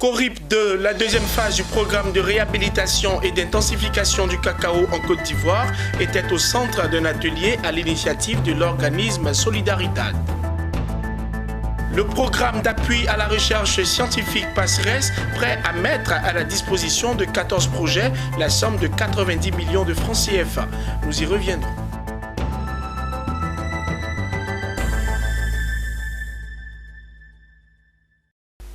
CORIP 2, la deuxième phase du programme de réhabilitation et d'intensification du cacao en Côte d'Ivoire, était au centre d'un atelier à l'initiative de l'organisme Solidaridad. Le programme d'appui à la recherche scientifique PASRES, prêt à mettre à la disposition de 14 projets la somme de 90 millions de francs CFA. Nous y reviendrons.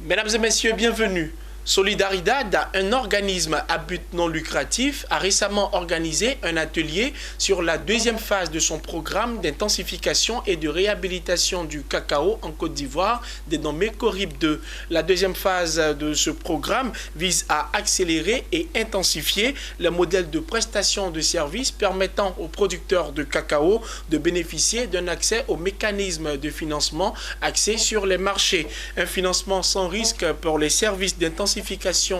Mesdames et messieurs, bienvenue. Solidaridad, un organisme à but non lucratif, a récemment organisé un atelier sur la deuxième phase de son programme d'intensification et de réhabilitation du cacao en Côte d'Ivoire, dénommé CORIP 2. La deuxième phase de ce programme vise à accélérer et intensifier le modèle de prestation de services permettant aux producteurs de cacao de bénéficier d'un accès aux mécanismes de financement axés sur les marchés. Un financement sans risque pour les services d'intensification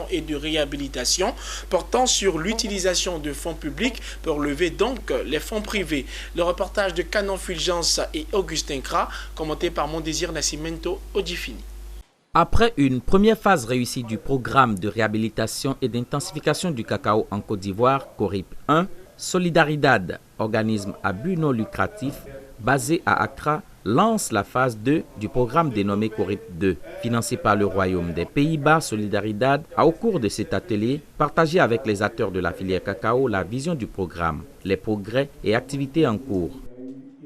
et de réhabilitation, portant sur l'utilisation de fonds publics pour lever donc les fonds privés. Le reportage de Canon Fulgence et Augustin Kra, commenté par Mondésir Nascimento Odifini. Après une première phase réussie du programme de réhabilitation et d'intensification du cacao en Côte d'Ivoire, CORIP 1, Solidaridad, organisme à but non lucratif basé à Accra, lance la phase 2 du programme dénommé CORIP 2. Financé par le Royaume des Pays-Bas, Solidaridad a au cours de cet atelier partagé avec les acteurs de la filière cacao la vision du programme, les progrès et activités en cours.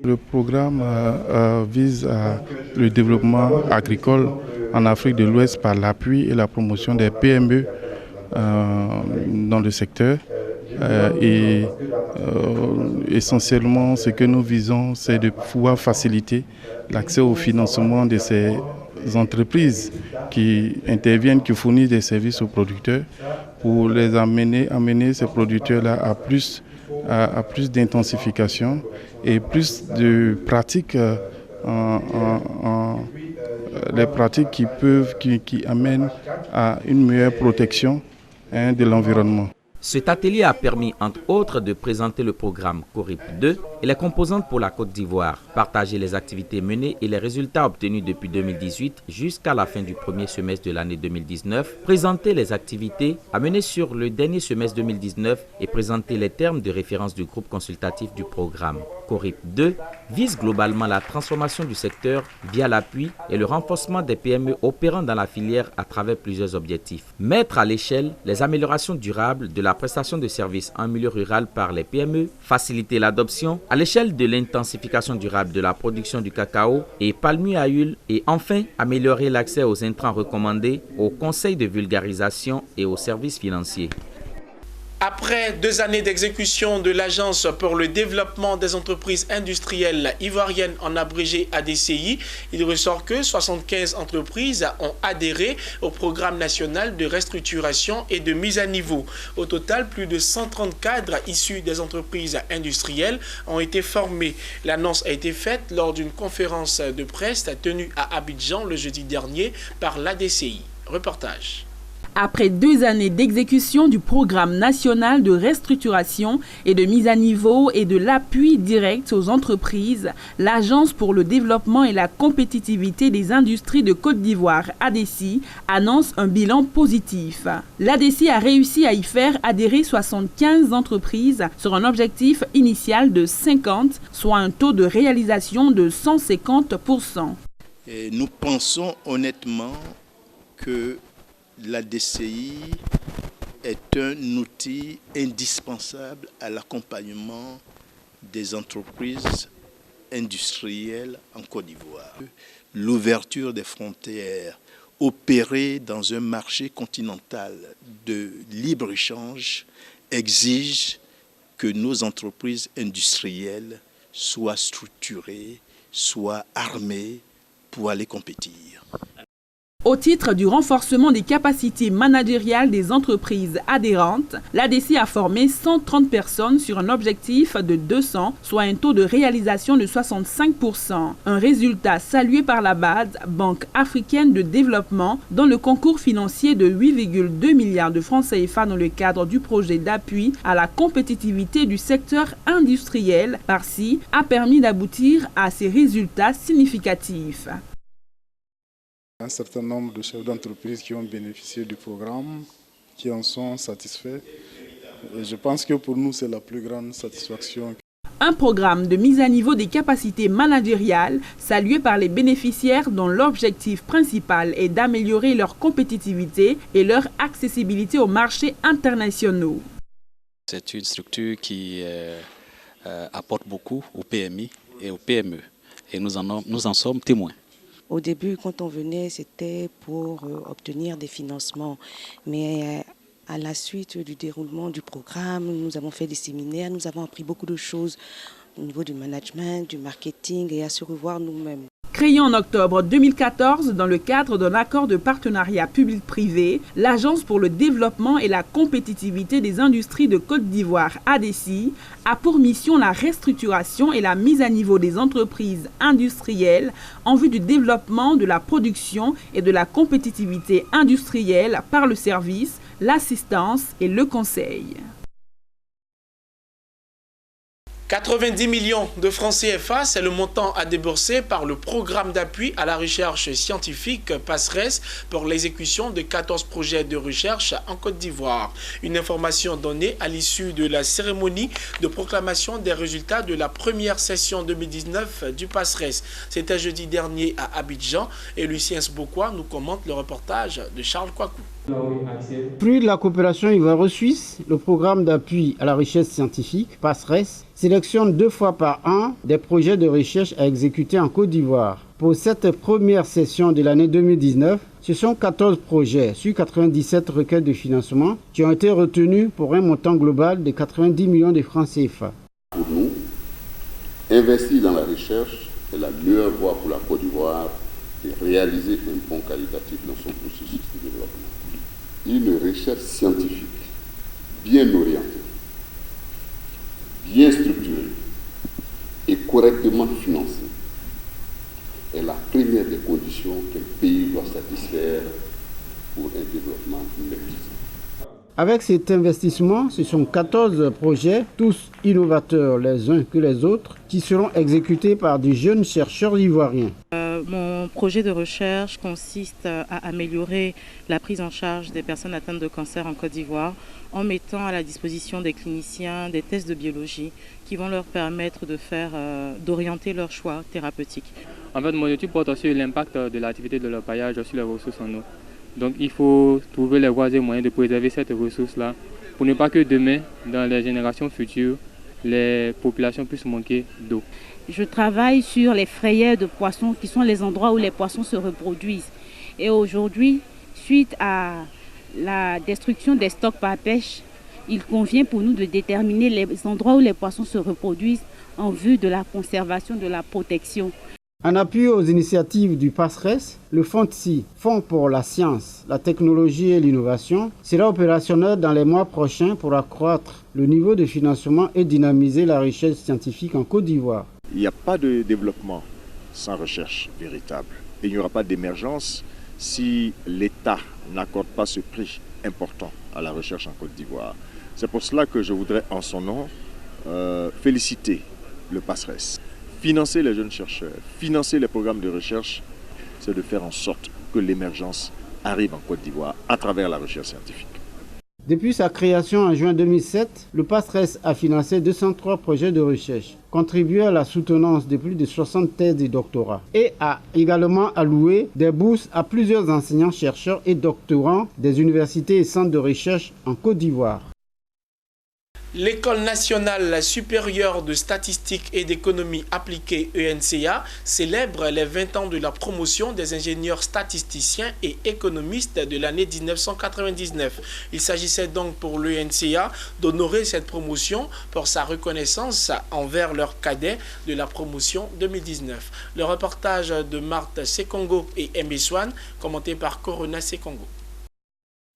Le programme vise le développement agricole en Afrique de l'Ouest par l'appui et la promotion des PME dans le secteur. Essentiellement, ce que nous visons, c'est de pouvoir faciliter l'accès au financement de ces entreprises qui interviennent, qui fournissent des services aux producteurs, pour les amener ces producteurs-là à plus d'intensification et plus de pratiques, les pratiques qui amènent à une meilleure protection de l'environnement. Cet atelier a permis, entre autres, de présenter le programme CORIP 2 et les composantes pour la Côte d'Ivoire, partager les activités menées et les résultats obtenus depuis 2018 jusqu'à la fin du premier semestre de l'année 2019, présenter les activités à mener sur le dernier semestre 2019 et présenter les termes de référence du groupe consultatif du programme. CORIP 2 vise globalement la transformation du secteur via l'appui et le renforcement des PME opérant dans la filière à travers plusieurs objectifs. Mettre à l'échelle les améliorations durables de la prestation de services en milieu rural par les PME, faciliter l'adoption à l'échelle de l'intensification durable de la production du cacao et palmier à huile et enfin améliorer l'accès aux intrants recommandés, aux conseils de vulgarisation et aux services financiers. Après 2 années d'exécution de l'Agence pour le développement des entreprises industrielles ivoiriennes, en abrégé ADCI, il ressort que 75 entreprises ont adhéré au programme national de restructuration et de mise à niveau. Au total, plus de 130 cadres issus des entreprises industrielles ont été formés. L'annonce a été faite lors d'une conférence de presse tenue à Abidjan le jeudi dernier par l'ADCI. Reportage. Après 2 années d'exécution du programme national de restructuration et de mise à niveau et de l'appui direct aux entreprises, l'Agence pour le développement et la compétitivité des industries de Côte d'Ivoire, ADCI, annonce un bilan positif. L'ADCI a réussi à y faire adhérer 75 entreprises sur un objectif initial de 50, soit un taux de réalisation de 150%. Et nous pensons honnêtement que l'ADCI est un outil indispensable à l'accompagnement des entreprises industrielles en Côte d'Ivoire. L'ouverture des frontières, opérer dans un marché continental de libre-échange, exige que nos entreprises industrielles soient structurées, soient armées pour aller compétir. Au titre du renforcement des capacités managériales des entreprises adhérentes, l'ADCI a formé 130 personnes sur un objectif de 200, soit un taux de réalisation de 65%. Un résultat salué par la BAD, Banque africaine de développement, dans le concours financier de 8,2 milliards de francs CFA dans le cadre du projet d'appui à la compétitivité du secteur industriel, par-ci, a permis d'aboutir à ces résultats significatifs. Un certain nombre de chefs d'entreprise qui ont bénéficié du programme, qui en sont satisfaits. Et je pense que pour nous, c'est la plus grande satisfaction. Un programme de mise à niveau des capacités managériales salué par les bénéficiaires dont l'objectif principal est d'améliorer leur compétitivité et leur accessibilité aux marchés internationaux. C'est une structure qui apporte beaucoup aux PMI et aux PME et nous en sommes témoins. Au début, quand on venait, c'était pour obtenir des financements. Mais à la suite du déroulement du programme, nous avons fait des séminaires, nous avons appris beaucoup de choses au niveau du management, du marketing et à se revoir nous-mêmes. Créée en octobre 2014 dans le cadre d'un accord de partenariat public-privé, l'Agence pour le développement et la compétitivité des industries de Côte d'Ivoire, ADECI, a pour mission la restructuration et la mise à niveau des entreprises industrielles en vue du développement de la production et de la compétitivité industrielle par le service, l'assistance et le conseil. 90 millions de francs CFA, c'est le montant à débourser par le programme d'appui à la recherche scientifique PASRES pour l'exécution de 14 projets de recherche en Côte d'Ivoire. Une information donnée à l'issue de la cérémonie de proclamation des résultats de la première session 2019 du PASRES. C'était jeudi dernier à Abidjan et Lucien Sbokwa nous commente le reportage de Charles Kouakou. Fruit de la coopération ivoiro-suisse, le programme d'appui à la recherche scientifique, PASRES, sélectionne 2 fois par an des projets de recherche à exécuter en Côte d'Ivoire. Pour cette première session de l'année 2019, ce sont 14 projets sur 97 requêtes de financement qui ont été retenus pour un montant global de 90 millions de francs CFA. Pour nous, investir dans la recherche est la meilleure voie pour la Côte d'Ivoire de réaliser un bond qualitatif dans son processus de développement. Une recherche scientifique bien orientée, bien structurée et correctement financée est la première des conditions qu'un pays doit satisfaire pour un développement maîtrisé. Avec cet investissement, ce sont 14 projets, tous innovateurs les uns que les autres, qui seront exécutés par de jeunes chercheurs ivoiriens. Mon projet de recherche consiste à améliorer la prise en charge des personnes atteintes de cancer en Côte d'Ivoire en mettant à la disposition des cliniciens des tests de biologie qui vont leur permettre d'orienter leur choix thérapeutique. En fait, mon étude porte sur l'impact de l'activité de l'orpaillage sur les ressources en eau. Donc il faut trouver les voies et moyens de préserver cette ressource-là pour ne pas que demain, dans les générations futures, les populations puissent manquer d'eau. Je travaille sur les frayères de poissons qui sont les endroits où les poissons se reproduisent. Et aujourd'hui, suite à la destruction des stocks par pêche, il convient pour nous de déterminer les endroits où les poissons se reproduisent en vue de la conservation, de la protection. En appui aux initiatives du PASRES, le FONTSI, Fonds pour la science, la technologie et l'innovation, sera opérationnel dans les mois prochains pour accroître le niveau de financement et dynamiser la recherche scientifique en Côte d'Ivoire. Il n'y a pas de développement sans recherche véritable. Et il n'y aura pas d'émergence si l'État n'accorde pas ce prix important à la recherche en Côte d'Ivoire. C'est pour cela que je voudrais en son nom féliciter le PASRES. Financer les jeunes chercheurs, financer les programmes de recherche, c'est de faire en sorte que l'émergence arrive en Côte d'Ivoire à travers la recherche scientifique. Depuis sa création en juin 2007, le PASRES a financé 203 projets de recherche, contribué à la soutenance de plus de 60 thèses de doctorat et a également alloué des bourses à plusieurs enseignants, chercheurs et doctorants des universités et centres de recherche en Côte d'Ivoire. L'École nationale supérieure de statistique et d'économie appliquée ENCA célèbre les 20 ans de la promotion des ingénieurs statisticiens et économistes de l'année 1999. Il s'agissait donc pour l'ENCA d'honorer cette promotion pour sa reconnaissance envers leurs cadets de la promotion 2019. Le reportage de Marthe Sekongo et Mbeswan, commenté par Corona Sekongo.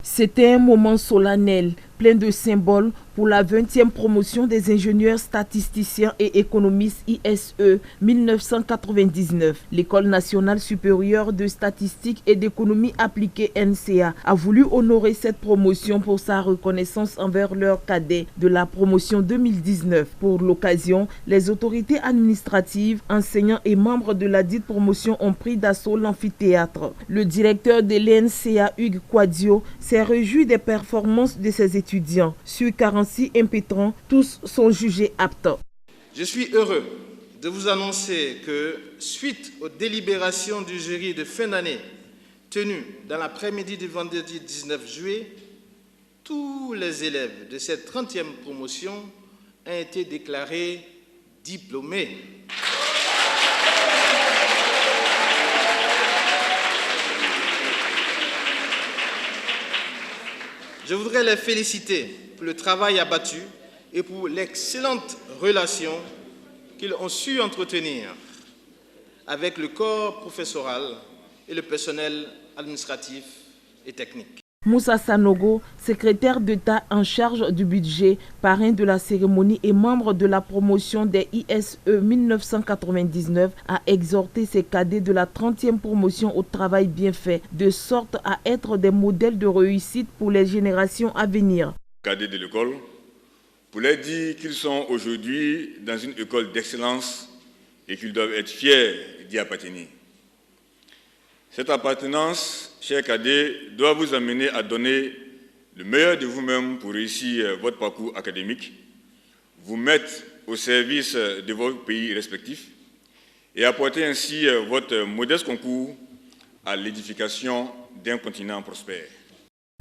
C'était un moment solennel plein de symboles pour la 20e promotion des ingénieurs statisticiens et économistes ISE 1999. L'École nationale supérieure de statistique et d'économie appliquée NCA a voulu honorer cette promotion pour sa reconnaissance envers leurs cadets de la promotion 2019. Pour l'occasion, les autorités administratives, enseignants et membres de la dite promotion ont pris d'assaut l'amphithéâtre. Le directeur de l'NCA, Hugues Quadio, s'est réjoui des performances de ses étudiants. Sur 46 impétrants, tous sont jugés aptes. Je suis heureux de vous annoncer que, suite aux délibérations du jury de fin d'année tenues dans l'après-midi du vendredi 19 juillet, tous les élèves de cette 30e promotion ont été déclarés diplômés. Je voudrais les féliciter pour le travail abattu et pour l'excellente relation qu'ils ont su entretenir avec le corps professoral et le personnel administratif et technique. Moussa Sanogo, secrétaire d'État en charge du budget, parrain de la cérémonie et membre de la promotion des ISE 1999, a exhorté ses cadets de la 30e promotion au travail bien fait, de sorte à être des modèles de réussite pour les générations à venir. Cadets de l'école, pour leur dire qu'ils sont aujourd'hui dans une école d'excellence et qu'ils doivent être fiers d'y appartenir. Cette appartenance, chers cadets, doit vous amener à donner le meilleur de vous-même pour réussir votre parcours académique, vous mettre au service de vos pays respectifs et apporter ainsi votre modeste concours à l'édification d'un continent prospère.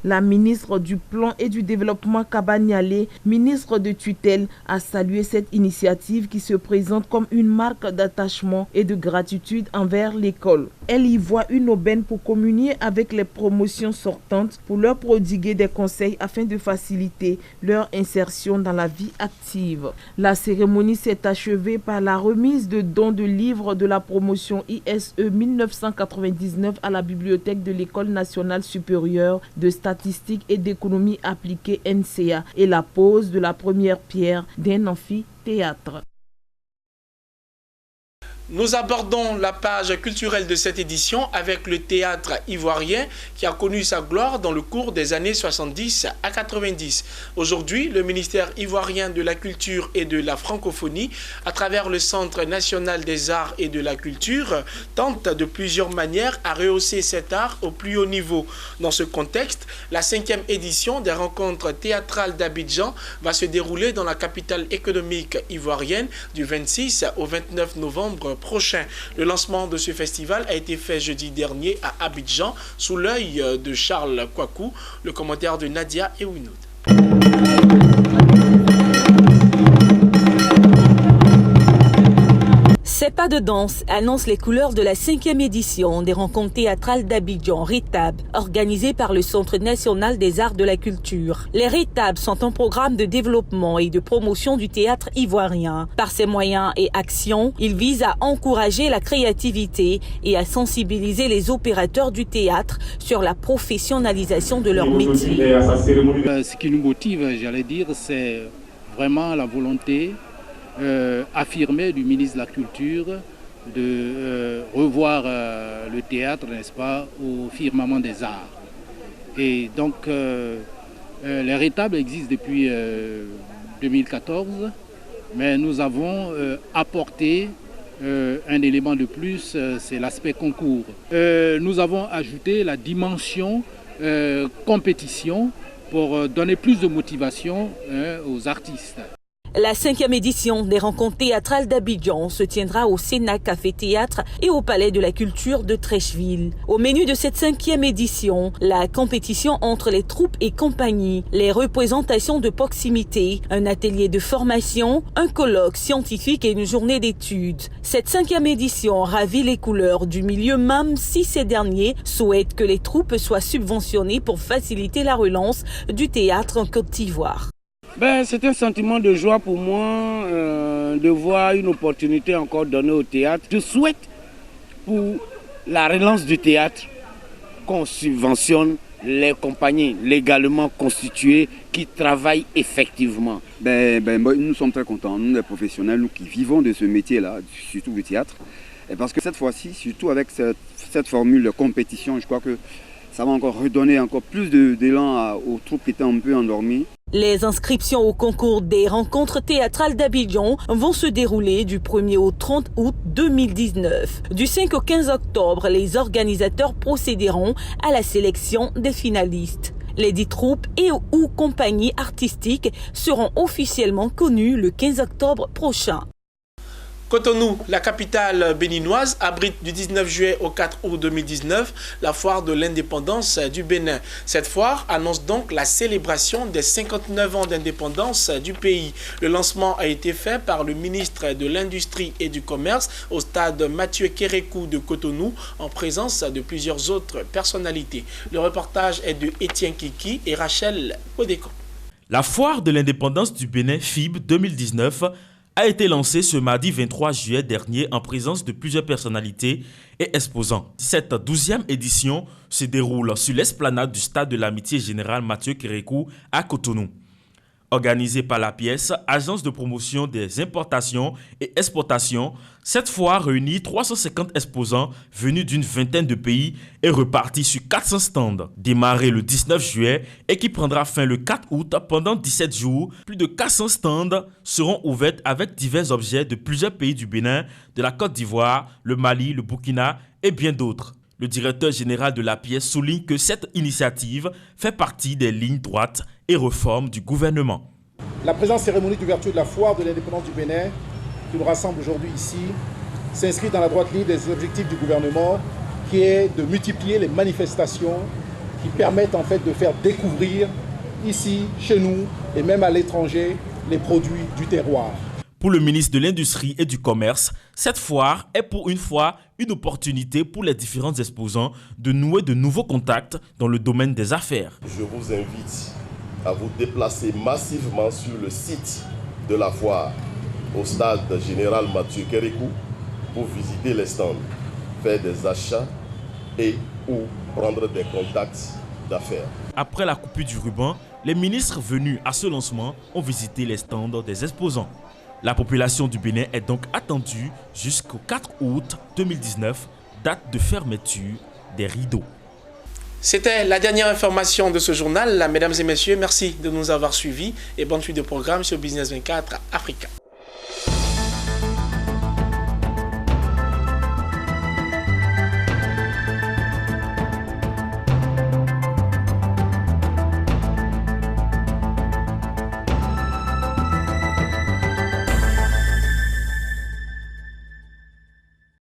La ministre du Plan et du Développement Kabanyale, ministre de tutelle, a salué cette initiative qui se présente comme une marque d'attachement et de gratitude envers l'école. Elle y voit une aubaine pour communier avec les promotions sortantes pour leur prodiguer des conseils afin de faciliter leur insertion dans la vie active. La cérémonie s'est achevée par la remise de dons de livres de la promotion ISE 1999 à la bibliothèque de l'École nationale supérieure de statistique et d'économie appliquée NCA et la pose de la première pierre d'un amphithéâtre. Nous abordons la page culturelle de cette édition avec le théâtre ivoirien qui a connu sa gloire dans le cours des années 70 à 90. Aujourd'hui, le ministère ivoirien de la Culture et de la Francophonie, à travers le Centre national des arts et de la culture, tente de plusieurs manières à rehausser cet art au plus haut niveau. Dans ce contexte, la 5e édition des rencontres théâtrales d'Abidjan va se dérouler dans la capitale économique ivoirienne du 26 au 29 novembre prochain. Le lancement de ce festival a été fait jeudi dernier à Abidjan sous l'œil de Charles Kwaku, le commentaire de Nadia Ewinoud. Ces pas de danse annoncent les couleurs de la 5e édition des rencontres théâtrales d'Abidjan, RETAB, organisées par le Centre national des arts de la culture. Les RETAB sont un programme de développement et de promotion du théâtre ivoirien. Par ses moyens et actions, ils visent à encourager la créativité et à sensibiliser les opérateurs du théâtre sur la professionnalisation de leur métier. Ce qui nous motive, j'allais dire, c'est vraiment la volonté affirmé du ministre de la Culture de revoir le théâtre, n'est-ce pas, au firmament des arts. Et donc, les RETAB existent depuis 2014, mais nous avons apporté un élément de plus, c'est l'aspect concours. Nous avons ajouté la dimension compétition pour donner plus de motivation aux artistes. La 5e édition des rencontres théâtrales d'Abidjan se tiendra au Sénat Café Théâtre et au Palais de la Culture de Trècheville. Au menu de cette 5e édition, la compétition entre les troupes et compagnies, les représentations de proximité, un atelier de formation, un colloque scientifique et une journée d'études. Cette 5e édition ravit les couleurs du milieu, même si ces derniers souhaitent que les troupes soient subventionnées pour faciliter la relance du théâtre en Côte d'Ivoire. C'est un sentiment de joie pour moi de voir une opportunité encore donnée au théâtre. Je souhaite pour la relance du théâtre qu'on subventionne les compagnies légalement constituées qui travaillent effectivement? Nous sommes très contents, nous les professionnels, nous qui vivons de ce métier-là, surtout du théâtre. Et parce que cette fois-ci, surtout avec cette formule de compétition, je crois que ça va encore redonner encore plus d'élan aux troupes qui étaient un peu endormies. Les inscriptions au concours des rencontres théâtrales d'Abidjan vont se dérouler du 1er au 30 août 2019. Du 5 au 15 octobre, les organisateurs procéderont à la sélection des finalistes. Les 10 troupes et ou compagnies artistiques seront officiellement connues le 15 octobre prochain. Cotonou, la capitale béninoise, abrite du 19 juillet au 4 août 2019 la foire de l'indépendance du Bénin. Cette foire annonce donc la célébration des 59 ans d'indépendance du pays. Le lancement a été fait par le ministre de l'Industrie et du Commerce au stade Mathieu Kérékou de Cotonou en présence de plusieurs autres personnalités. Le reportage est de Étienne Kiki et Rachel Odeko. La foire de l'indépendance du Bénin FIB 2019 a été lancé ce mardi 23 juillet dernier en présence de plusieurs personnalités et exposants. Cette 12e édition se déroule sur l'esplanade du stade de l'Amitié Générale Mathieu Kérékou à Cotonou. Organisée par la pièce, agence de promotion des importations et exportations, cette foire réunit 350 exposants venus d'une vingtaine de pays et repartis sur 400 stands. Démarrée le 19 juillet et qui prendra fin le 4 août pendant 17 jours, plus de 400 stands seront ouverts avec divers objets de plusieurs pays du Bénin, de la Côte d'Ivoire, le Mali, le Burkina et bien d'autres. Le directeur général de la pièce souligne que cette initiative fait partie des lignes droites et réformes du gouvernement. La présente cérémonie d'ouverture de la foire de l'indépendance du Bénin, qui nous rassemble aujourd'hui ici, s'inscrit dans la droite ligne des objectifs du gouvernement, qui est de multiplier les manifestations qui permettent en fait de faire découvrir ici, chez nous et même à l'étranger, les produits du terroir. Pour le ministre de l'Industrie et du Commerce, cette foire est pour une fois une opportunité pour les différents exposants de nouer de nouveaux contacts dans le domaine des affaires. Je vous invite à vous déplacer massivement sur le site de la foire au stade général Mathieu Kérékou pour visiter les stands, faire des achats et ou prendre des contacts d'affaires. Après la coupure du ruban, les ministres venus à ce lancement ont visité les stands des exposants. La population du Bénin est donc attendue jusqu'au 4 août 2019, date de fermeture des rideaux. C'était la dernière information de ce journal. Mesdames et messieurs, merci de nous avoir suivis et bonne suite de programme sur Business 24 Africa.